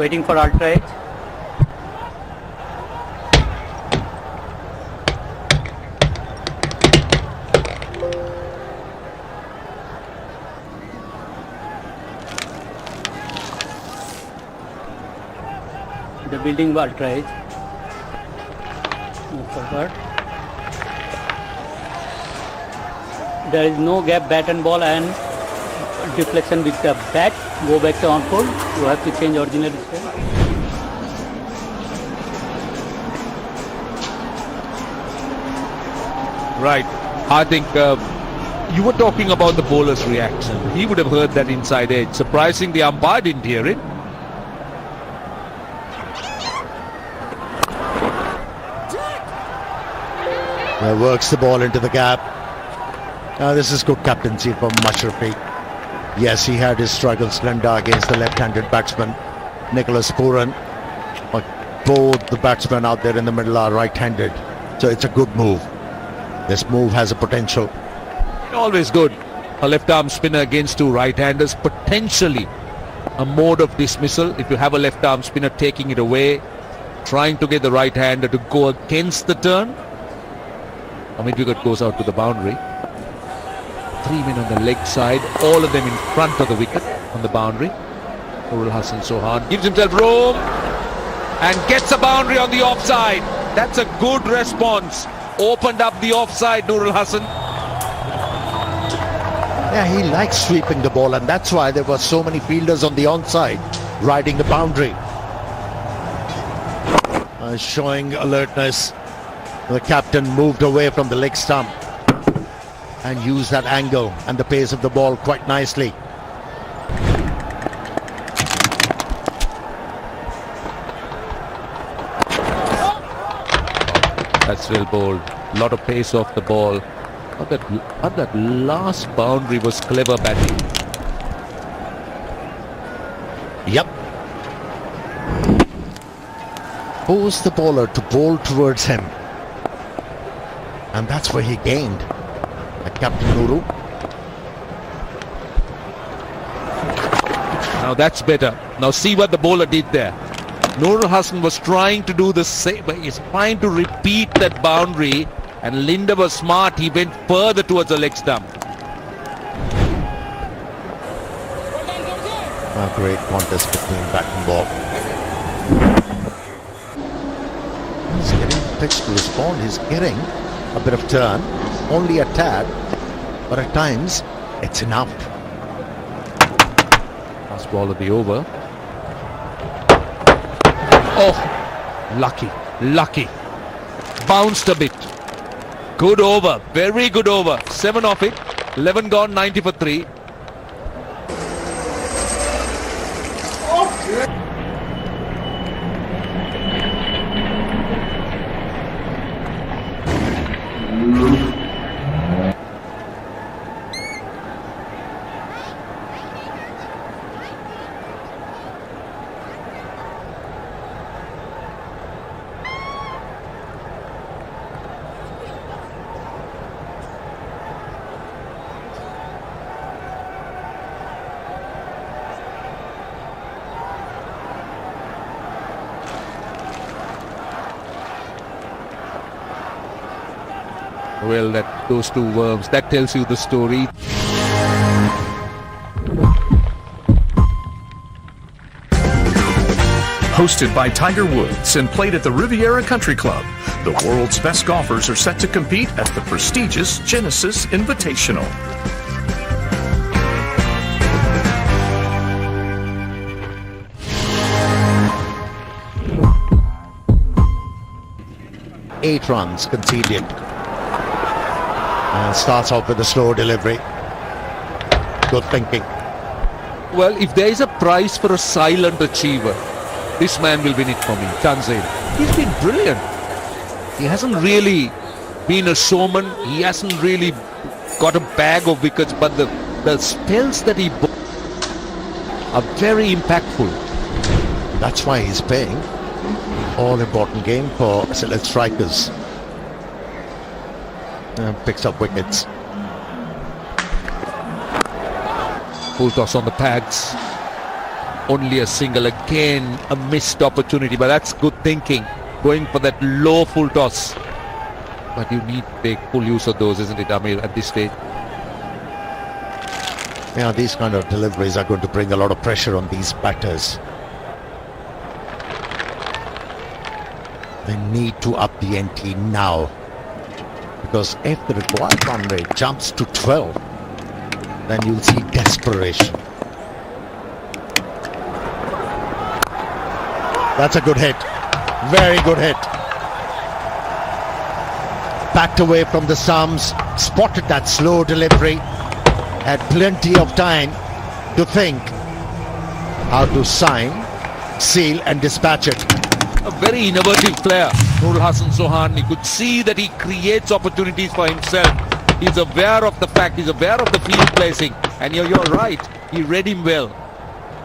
Waiting for ultra edge. The building ultra edge. Move forward. There is no gap, bat and ball, and deflection with the bat. Go back to on fold. You have to change original style. Right. I think you were talking about the bowler's reaction. He would have heard that inside edge. Surprising the umpire didn't hear it. Works the ball into the gap. This is good captaincy from Mashrafi. Yes, he had his struggles, Glenda, against the left-handed batsman, Nicholas Puran. But both the batsmen out there in the middle are right-handed. So it's a good move. This move has a potential. Always good. A left-arm spinner against two right-handers. Potentially a mode of dismissal. If you have a left-arm spinner taking it away, trying to get the right-hander to go against the turn. A mid-wicket goes out to the boundary. 3 men on the leg side, all of them in front of the wicket on the boundary. Nurul Hasan Sohan gives himself room and gets a boundary on the offside. That's a good response. Opened up the offside, Nurul Hasan. Yeah, he likes sweeping the ball, and that's why there were so many fielders on the onside riding the boundary. Showing alertness. The captain moved away from the leg stump and used that angle and the pace of the ball quite nicely. That's well bowled. Lot of pace off the ball. But that last boundary was clever batting. Yep. Forced the bowler to bowl towards him. And that's where he gained. Captain Nuru. Now that's better. Now see what the bowler did there. Nurul Hasan was trying to do the same. He's trying to repeat that boundary. And Linda was smart. He went further towards the leg stump. A great contest between bat and ball. He's getting pitch to respond. He's getting a bit of turn. Only a tad. But at times, it's enough. Last ball of the over. Oh, lucky. Bounced a bit. Good over, very good over. 7 off it, 11 gone, 90 for 3. Well, those two worms, that tells you the story. Hosted by Tiger Woods and played at the Riviera Country Club, the world's best golfers are set to compete at the prestigious Genesis Invitational. Eight runs conceded. And starts off with a slow delivery. Good thinking. Well, if there is a prize for a silent achiever, this man will win it for me, Tanzil. He's been brilliant. He hasn't really been a showman. He hasn't really got a bag of wickets, but the spells that he bowls are very impactful. That's why he's playing. All-important game for select strikers. Picks up wickets. Full toss on the pads. only a single. Again, a missed opportunity, but that's good thinking. Going for that low full toss. But you need to take full use of those, isn't it, Amir, at this stage? Yeah, these kind of deliveries are going to bring a lot of pressure on these batters. They need to up the ante now. Because if the required run rate jumps to 12, then you'll see desperation. That's a good hit. Very good hit. Backed away from the stumps, spotted that slow delivery, had plenty of time to think how to sign, seal and dispatch it. A very innovative player, Nurul Hassan Sohan. You could see that he creates opportunities for himself. He's aware of the fact, he's aware of the field placing. And you're right, he read him well.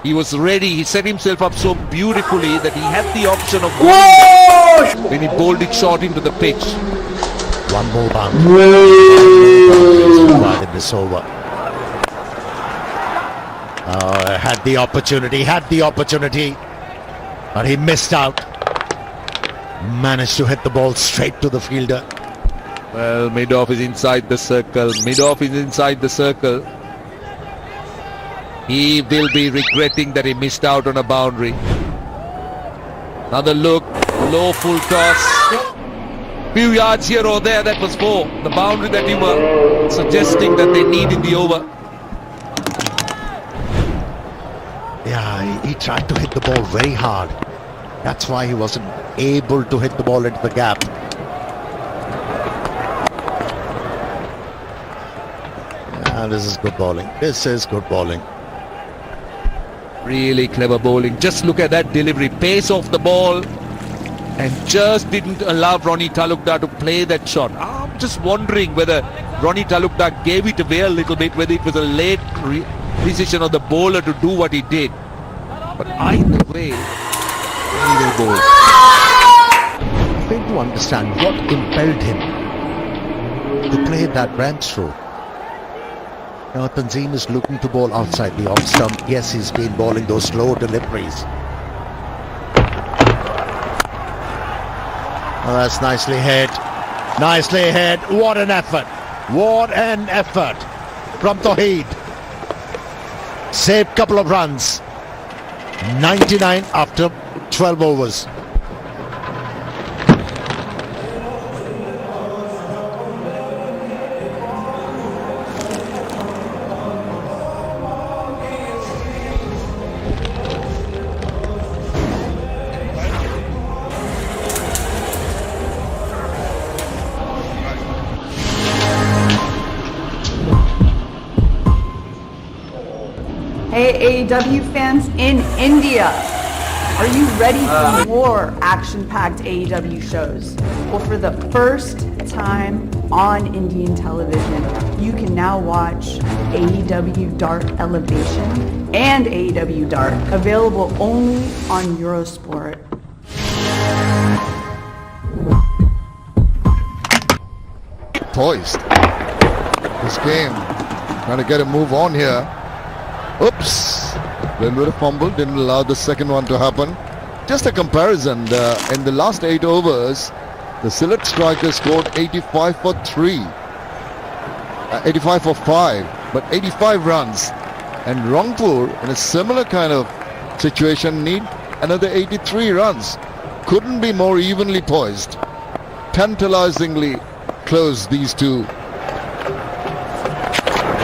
He was ready, he set himself up so beautifully that he had the option of going when he bowled it short into the pitch. One more boundary in this over. Had the opportunity, but he missed out. Managed to hit the ball straight to the fielder. Well, mid-off is inside the circle. He will be regretting that he missed out on a boundary. Another look, low full toss. Few yards here or there, that was 4. The boundary that you were suggesting that they need in the over. Yeah, he tried to hit the ball very hard. That's why he wasn't able to hit the ball into the gap. This is good bowling. Really clever bowling. Just look at that delivery. Pace off the ball. And just didn't allow Ronnie Talukdar to play that shot. I'm just wondering whether Ronnie Talukdar gave it away a little bit, whether it was a late decision of the bowler to do what he did. But either way, he will bowl. I fail to understand what impelled him to play that ramp through. Now Tanzim is looking to bowl outside the off stump. Yes, he's been bowling those slow deliveries. Oh, that's nicely hit. What an effort from Tawheed. Saved couple of runs. 99 after 12 overs. Hey AEW fans in India, are you ready for more action-packed AEW shows? Well, for the first time on Indian television, you can now watch AEW Dark Elevation and AEW Dark, available only on Eurosport. Poised. This game, trying to get a move on here. Oops, went with a fumble, didn't allow the second one to happen. Just a comparison, in the last 8 overs, the Sylhet striker scored 85 for 3, 85 for 5, but 85 runs. And Rangpur, in a similar kind of situation, need another 83 runs. Couldn't be more evenly poised. Tantalizingly close, these two.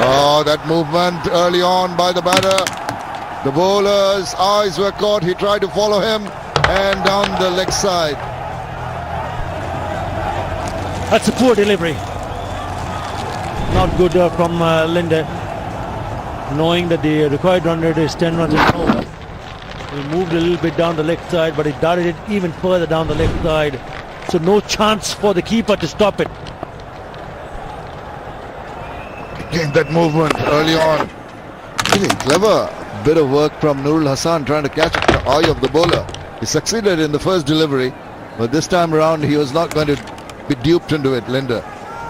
Oh, that movement early on by the batter. The bowler's eyes were caught. He tried to follow him and down the leg side. That's a poor delivery. Not good from Linde. Knowing that the required run rate is 10 runs and over. He moved a little bit down the leg side, but he darted it even further down the leg side. So no chance for the keeper to stop it. Again, that movement early on. Really clever bit of work from Nurul Hassan trying to catch the eye of the bowler. He succeeded in the first delivery, but this time around he was not going to be duped into it, Linda.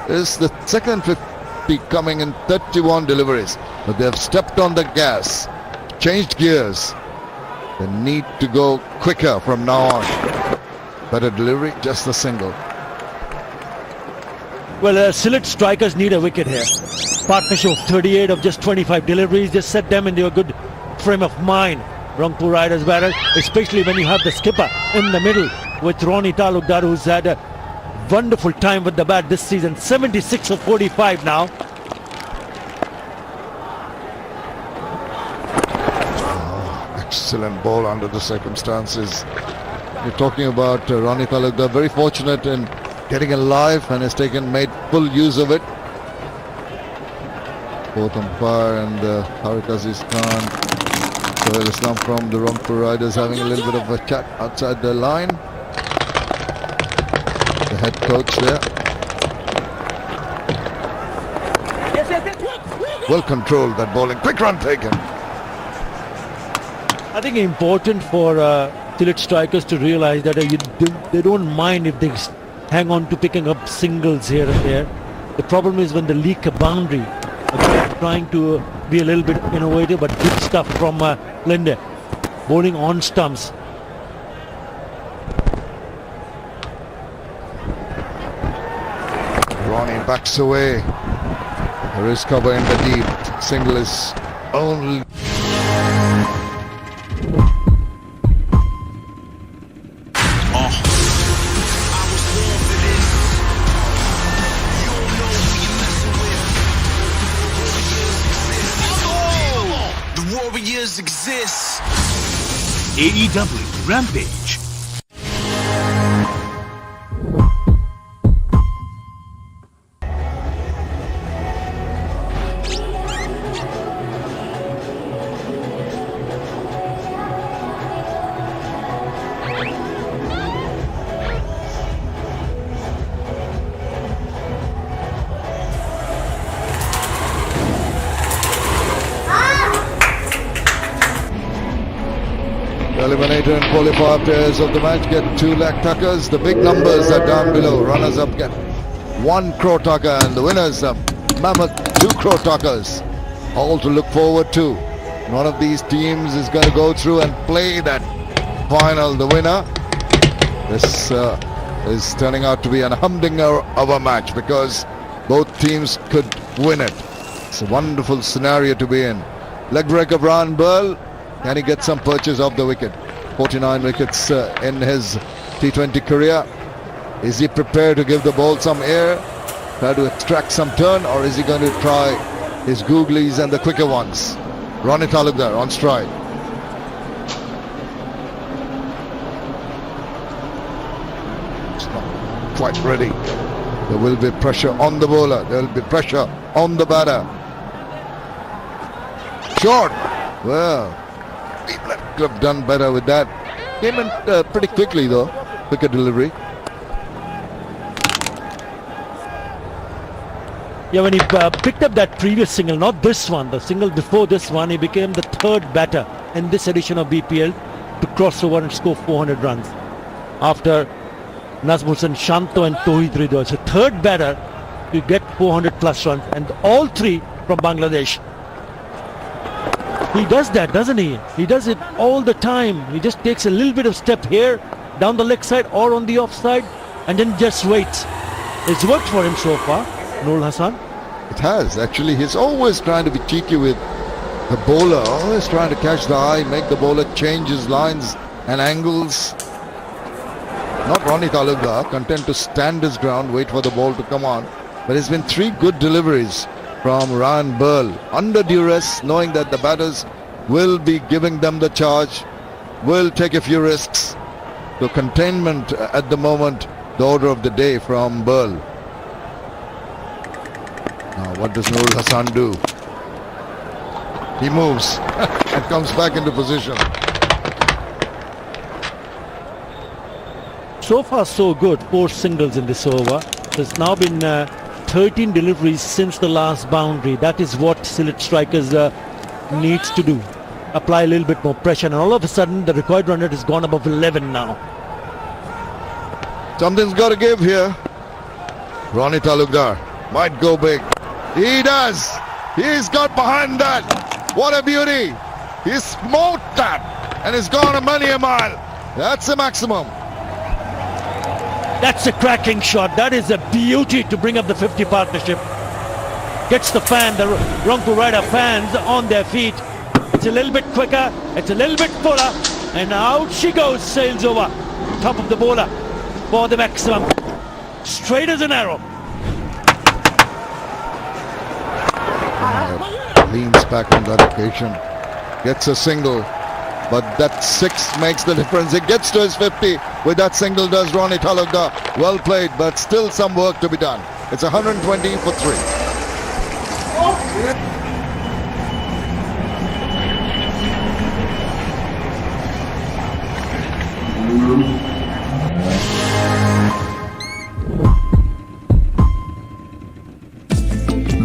This is the second 50 coming in 31 deliveries, but they have stepped on the gas, changed gears. They need to go quicker from now on. Better delivery, just a single. Well, Sylhet strikers need a wicket here. Partnership of 38 of just 25 deliveries just set them into a good frame of mind. Rangpur Riders batters, especially when you have the skipper in the middle with Ronnie Talukdar, who's had a wonderful time with the bat this season. 76 of 45 now. Excellent ball under the circumstances. You're talking about Ronnie Talukdar, very fortunate in getting alive and has made full use of it. Both umpire and Tariq Aziz Khan, Sohail Islam from the Rangpur Riders having a little bit of a chat outside the line. The head coach there. Well controlled, that bowling. Quick run taken. I think it's important for Sylhet strikers to realize that they don't mind if they hang on to picking up singles here and there. The problem is when they leak a boundary. Trying to be a little bit innovative, but good stuff from Linde. Bowling on stumps. Ronnie backs away. There is cover in the deep. Single is only. Exists. AEW Rampage. Eliminator and qualifier players of the match get 2 lakh tuckers. The big numbers are down below. Runners up get 1 crore tucker and the winners are mammoth 2 crore tuckers. All to look forward to. One of these teams is going to go through and play that final. The winner. This is turning out to be an humdinger of a match because both teams could win it. It's a wonderful scenario to be in. Leg break of Ryan Burl. Can he get some purchase off the wicket? 49 wickets in his T20 career. Is he prepared to give the ball some air, try to extract some turn, or is he going to try his googlies and the quicker ones? Ronnie Talukdar on stride. It's not quite ready. There will be pressure on the bowler. There will be pressure on the batter. Short. Well, he could have done better with that. Came in pretty quickly though. Quicker delivery. Yeah, when he picked up that previous single, not this one, the single before this one, he became the 3rd batter in this edition of BPL to cross over and score 400 runs. After Nazmussen, Shanto and Tauhid Ridwan. So 3rd batter to get 400 plus runs, and all 3 from Bangladesh. He does that, doesn't he? He does it all the time. He just takes a little bit of step here, down the leg side or on the offside, and then just waits. It's worked for him so far, Nurul Hassan. It has, actually. He's always trying to be cheeky with the bowler, always trying to catch the eye, make the bowler change his lines and angles. Not Ronnie Talukdar, content to stand his ground, wait for the ball to come on. But it's been 3 good deliveries from Ryan Burl, under duress, knowing that the batters will be giving them the charge, will take a few risks. So containment at the moment, the order of the day from Burl. Now what does Nurul Hassan do? He moves and comes back into position. So far so good, 4 singles in this over. There's now been 13 deliveries since the last boundary. That is what Sylhet strikers needs to do. Apply a little bit more pressure, and all of a sudden the required run rate has gone above 11 now. Something's got to give here. Ronnie Talukdar might go big. He does. He's got behind that. What a beauty. He smote that. and it's gone a many a mile. That's the maximum. That's a cracking shot. That is a beauty to bring up the 50 partnership. Gets the Rangpur Rider fans on their feet. It's a little bit quicker, it's a little bit fuller, and out she goes, sails over top of the bowler for the maximum. Straight as an arrow. Leans back on that occasion, gets a single, but that 6 makes the difference. It gets to his 50 with that single, does Ronnie Talukdar. Well played, but still some work to be done. It's 120 for 3.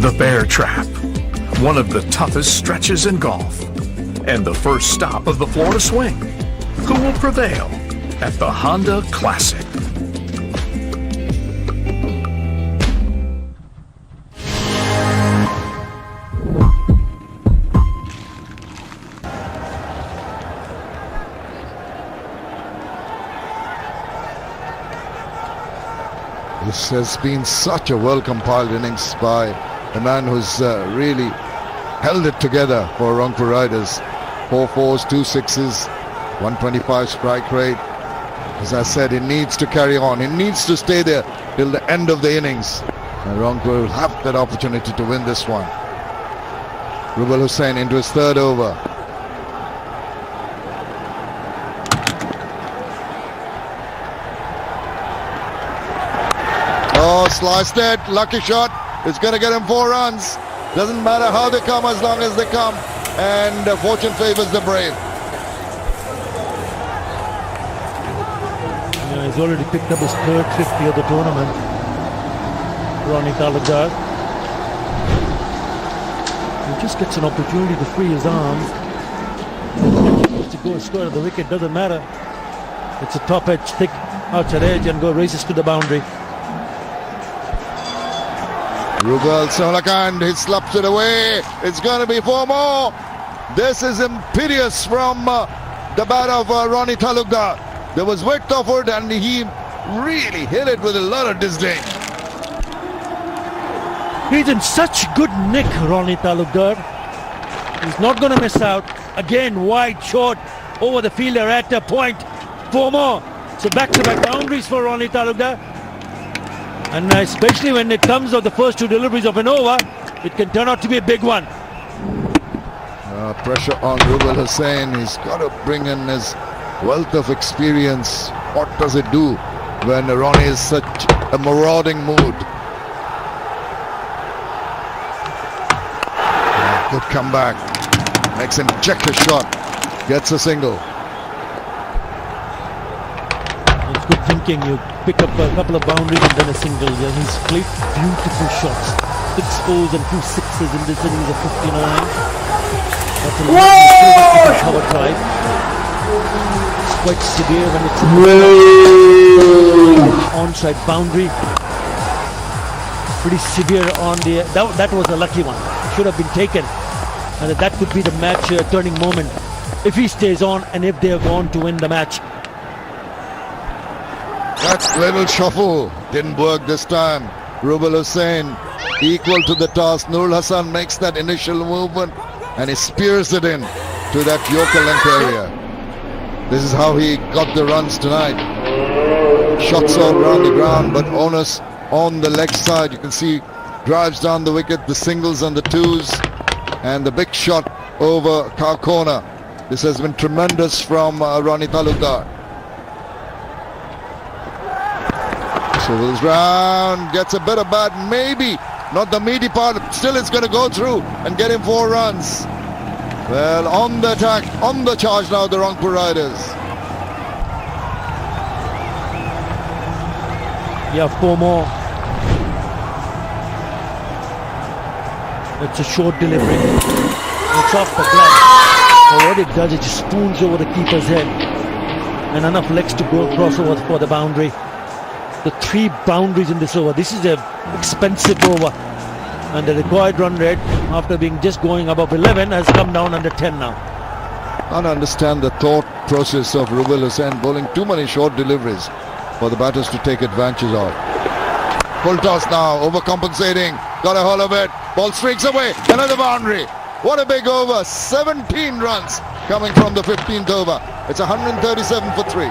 The Bear Trap, one of the toughest stretches in golf, and the first stop of the Florida Swing. Who will prevail at the Honda Classic? This has been such a well-compiled innings by the man who's really held it together for Rangpur Riders. 4 fours, 2 sixes, 125 strike rate. As I said, it needs to carry on. It needs to stay there till the end of the innings. And Rangpur will have that opportunity to win this one. Rubal Hussain into his 3rd over. Oh, sliced it. Lucky shot. It's going to get him 4 runs. Doesn't matter how they come as long as they come. And fortune favors the brave. Yeah, he's already picked up his 3rd 50 of the tournament. Ronnie Talukdar. He just gets an opportunity to free his arms. To go square at the wicket, doesn't matter. It's a top edge, thick outside edge, and go races to the boundary. Rubal Solakand, he slaps it away. It's going to be 4 more. This is imperious from the bat of Ronnie Talukdar. There was width offered and he really hit it with a lot of disdain. He's in such good nick, Ronnie Talukdar. He's not going to miss out. Again, wide, short, over the fielder at a point. 4 more. So back-to-back boundaries for Ronnie Talukdar. And especially when it comes of the first 2 deliveries of an over, it can turn out to be a big one. Pressure on Rubal Hussain. He's got to bring in his wealth of experience. What does it do when Ronnie is such a marauding mood? Good comeback. Makes him check his shot. Gets a single. It's good thinking. You pick up a couple of boundaries and then a single. Yeah, he's played beautiful shots. 6 fours and 2 sixes in this innings of 59. That's a lovely cover drive. It's quite severe when it's onside boundary. Pretty severe on the... That was a lucky one. Should have been taken. And that could be the match turning moment if he stays on and if they are going to win the match. That little shuffle didn't work this time. Rubal Hussain equal to the task. Nurul Hassan makes that initial movement and he spears it in to that Yorker length area. This is how he got the runs tonight. Shots all around the ground, but onus on the leg side. You can see drives down the wicket, the singles and the 2s, and the big shot over cow corner. This has been tremendous from Ronnie Talukdar. Swivels round, gets a bit of bat, maybe not the meaty part, still it's going to go through and get him 4 runs. Well, on the attack, on the charge now, the Rangpur Riders. Yeah, 4 more. It's a short delivery. It's off the glove. But what it does, it just spoons over the keeper's head. And enough legs to go across over for the boundary. The 3 boundaries in this over. This is an expensive over. And the required run rate, after being just going above 11, has come down under 10 now. Can't understand the thought process of Rubil Hussain bowling too many short deliveries for the batters to take advantage of. Full toss now, overcompensating, got a hold of it, ball streaks away, another boundary. What a big over, 17 runs coming from the 15th over. It's 137 for 3.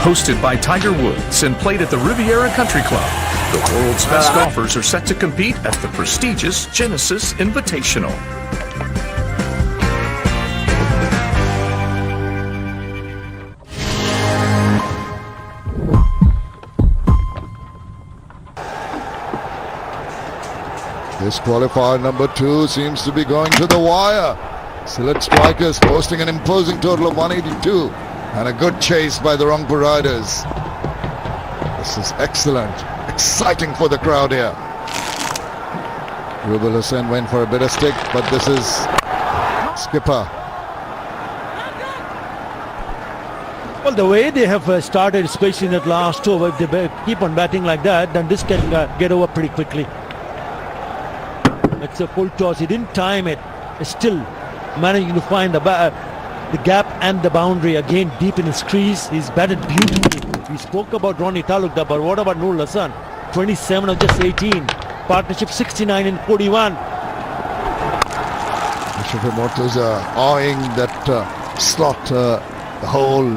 Hosted by Tiger Woods and played at the Riviera Country Club, the world's best golfers are set to compete at the prestigious Genesis Invitational. This qualifier number 2 seems to be going to the wire. Sylhet strikers posting an imposing total of 182. And a good chase by the Rangpur Riders. This is excellent. Exciting for the crowd here. Rubil Hussain went for a bit of stick, but this is skipper. Well, the way they have started, especially in that last over, if they keep on batting like that, then this can get over pretty quickly. It's a full toss. He didn't time it. Still managing to find the gap and the boundary again deep in his crease. He's batted beautifully. We spoke about Ronnie Talukder, but what about Nur Hassan? 27 of just 18. Partnership 69 and 41. Mushfiqur Mortuza eyeing that slot, the hole,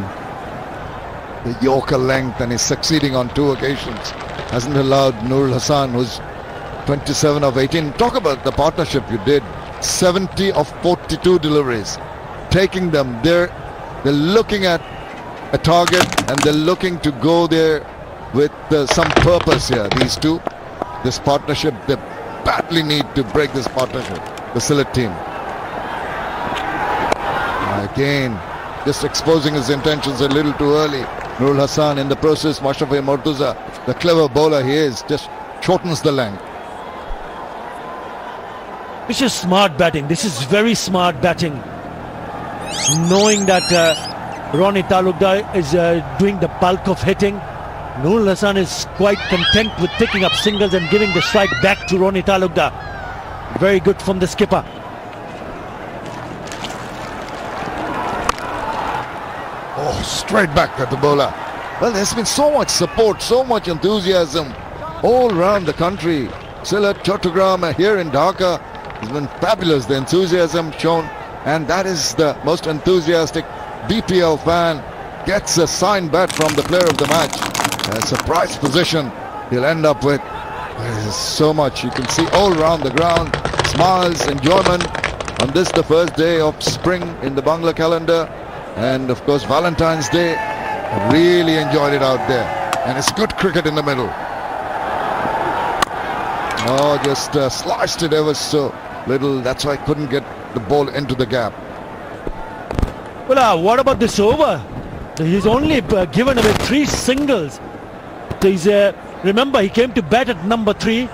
the Yorker length, and is succeeding on 2 occasions. Hasn't allowed Nur Hassan, who's 27 of 18. Talk about the partnership you did. 70 of 42 deliveries. Taking them, they're looking at a target and they're looking to go there with some purpose here. These two, this partnership, they badly need to break this partnership, the Sylhet team. Again, just exposing his intentions a little too early. Nurul Hassan in the process, Mushfiqur Mortuza, the clever bowler he is, just shortens the length. This is smart batting. This is very smart batting. Knowing that Ronnie Talukder is doing the bulk of hitting, Nurul Hassan is quite content with picking up singles and giving the strike back to Ronnie Talukder. Very good from the skipper. Oh, straight back at the bowler. Well, there's been so much support, so much enthusiasm all around the country. Sylhet, Chattogram, here in Dhaka, has been fabulous, the enthusiasm shown. And that is the most enthusiastic BPL fan gets a signed bat from the player of the match. It's a prize position he'll end up with. There's so much you can see all around the ground. Smiles, enjoyment on this, the first day of spring in the Bangla calendar. And of course Valentine's Day. I really enjoyed it out there. And it's good cricket in the middle. Oh, just sliced it ever so little. That's why I couldn't get the ball into the gap. Well, what about this over? He's only given away 3 singles. So he's, remember, he came to bat at number 3.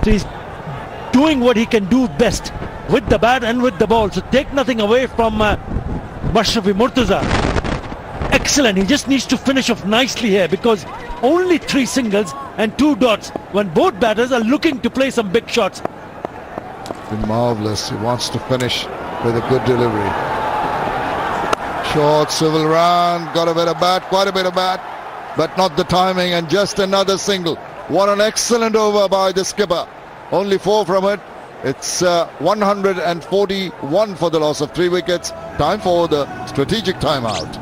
So he's doing what he can do best with the bat and with the ball. So take nothing away from Mushfiqur Mortuza. Excellent. He just needs to finish off nicely here because only 3 singles and 2 dots when both batters are looking to play some big shots. Been marvellous. He wants to finish with a good delivery. Short civil round, got a bit of bat, quite a bit of bat, but not the timing, and just another single. What an excellent over by the skipper. Only 4 from it. It's 141 for the loss of 3 wickets. Time for the strategic timeout.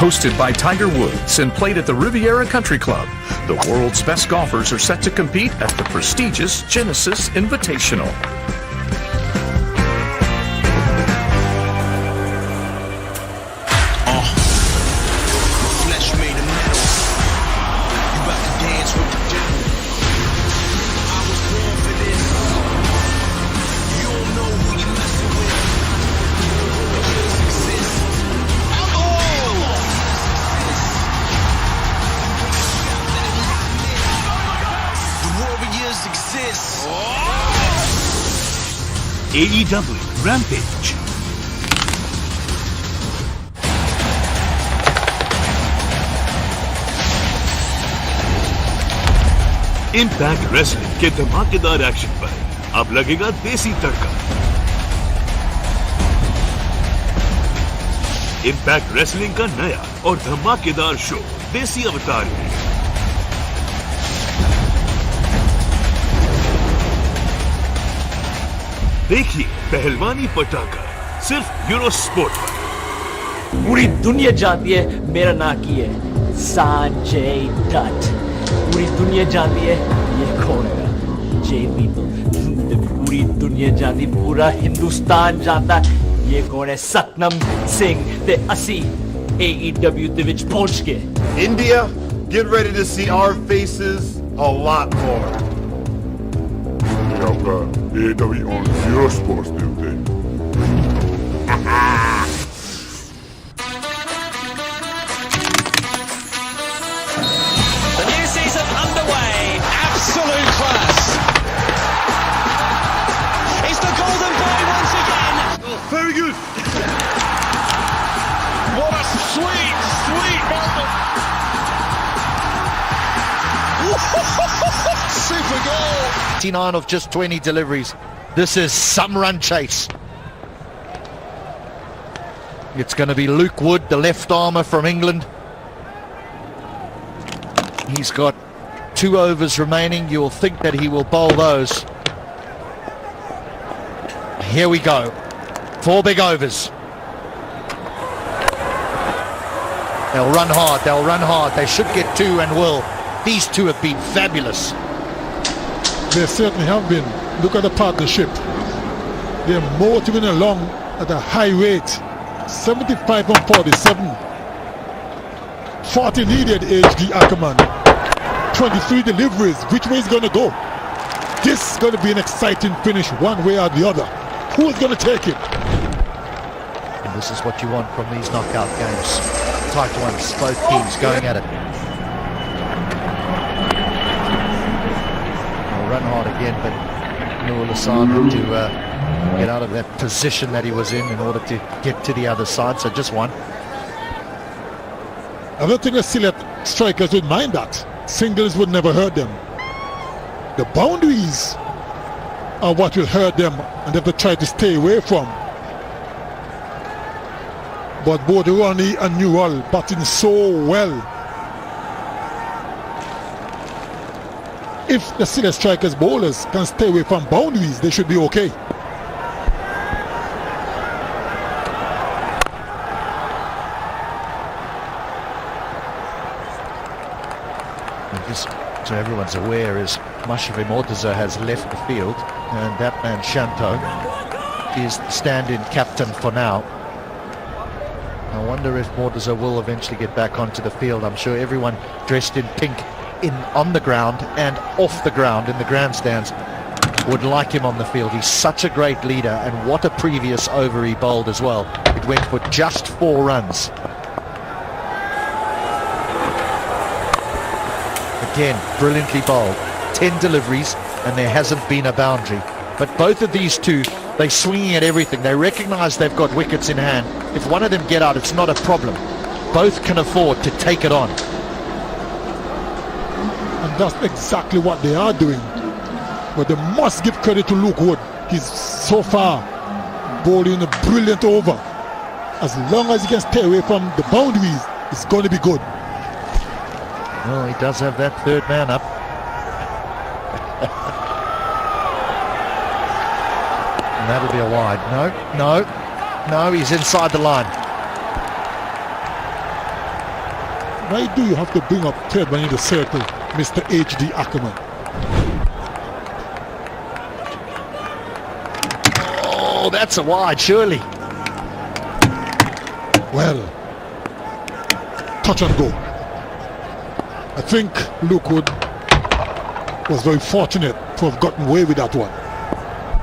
Hosted by Tiger Woods and played at the Riviera Country Club, the world's best golfers are set to compete at the prestigious Genesis Invitational. AEW Rampage. Impact wrestling के धमाकेदार action पर अब लगेगा देसी तड़का। Impact wrestling का नया और धमाकेदार शो देसी अवतार में देखिए पहलवानी पटाखा सिर्फ यूरोस्पोर्ट पर। पूरी दुनिया जानती है मेरा नाम की है संजय दत्त। पूरी दुनिया जानती है ये कौन है जेबी। तो पूरी दुनिया जानती, पूरा हिंदुस्तान जानता ये कौन है सतनाम सिंह। ते असी AEW ਦੇ ਵਿੱਚ ਪਹੁੰਚ ਗਏ। India, get ready to see our faces a lot more. AEW on Zero Sports today. The new season underway. Absolute class. It's the Golden Boy once again. Very good. What a sweet, sweet moment. Super goal. 89 of just 20 deliveries. This is some run chase. It's going to be Luke Wood, the left armour from England. He's got 2 overs remaining. You'll think that he will bowl those. Here we go. 4 big overs. They'll run hard. They'll run hard. They should get 2 and will. These 2 have been fabulous. They certainly have been. Look at the partnership. They're motoring along at a high rate. 75 on 47. 40 needed HD Ackerman. 23 deliveries. Which way is going to go? This is going to be an exciting finish one way or the other. Who's going to take it? And this is what you want from these knockout games. Tight ones, both teams going at it. They'll run hard again, but Noor Hassan had to get out of that position that he was in order to get to the other side, so just one. I don't think the select strikers would mind that. Singles would never hurt them. The boundaries are what will hurt them and they have to try to stay away from. But both Ronnie and Newell batting so well. If the select strikers bowlers can stay away from boundaries, they should be okay. Just so everyone's aware, is Mashrafe Mortaza has left the field, and that man Shanto is the stand-in captain for now. I wonder if Mortaza will eventually get back onto the field. I'm sure everyone dressed in pink on the ground and off the ground in the grandstands would like him on the field. He's such a great leader, and what a previous over he bowled as well. It went for just 4 runs. Again, brilliantly bowled. 10 deliveries and there hasn't been a boundary. But both of these two, they're swinging at everything. They recognise they've got wickets in hand. If one of them get out, it's not a problem. Both can afford to take it on. And that's exactly what they are doing. But they must give credit to Luke Wood. He's so far bowling a brilliant over. As long as he can stay away from the boundaries, it's going to be good. Well, he does have that third man up. And that'll be a wide. No, he's inside the line. Why do you have to bring up third man in the circle, Mr. H.D. Ackerman? Oh, that's a wide, surely. Well, touch and go. I think Luke Wood was very fortunate to have gotten away with that one.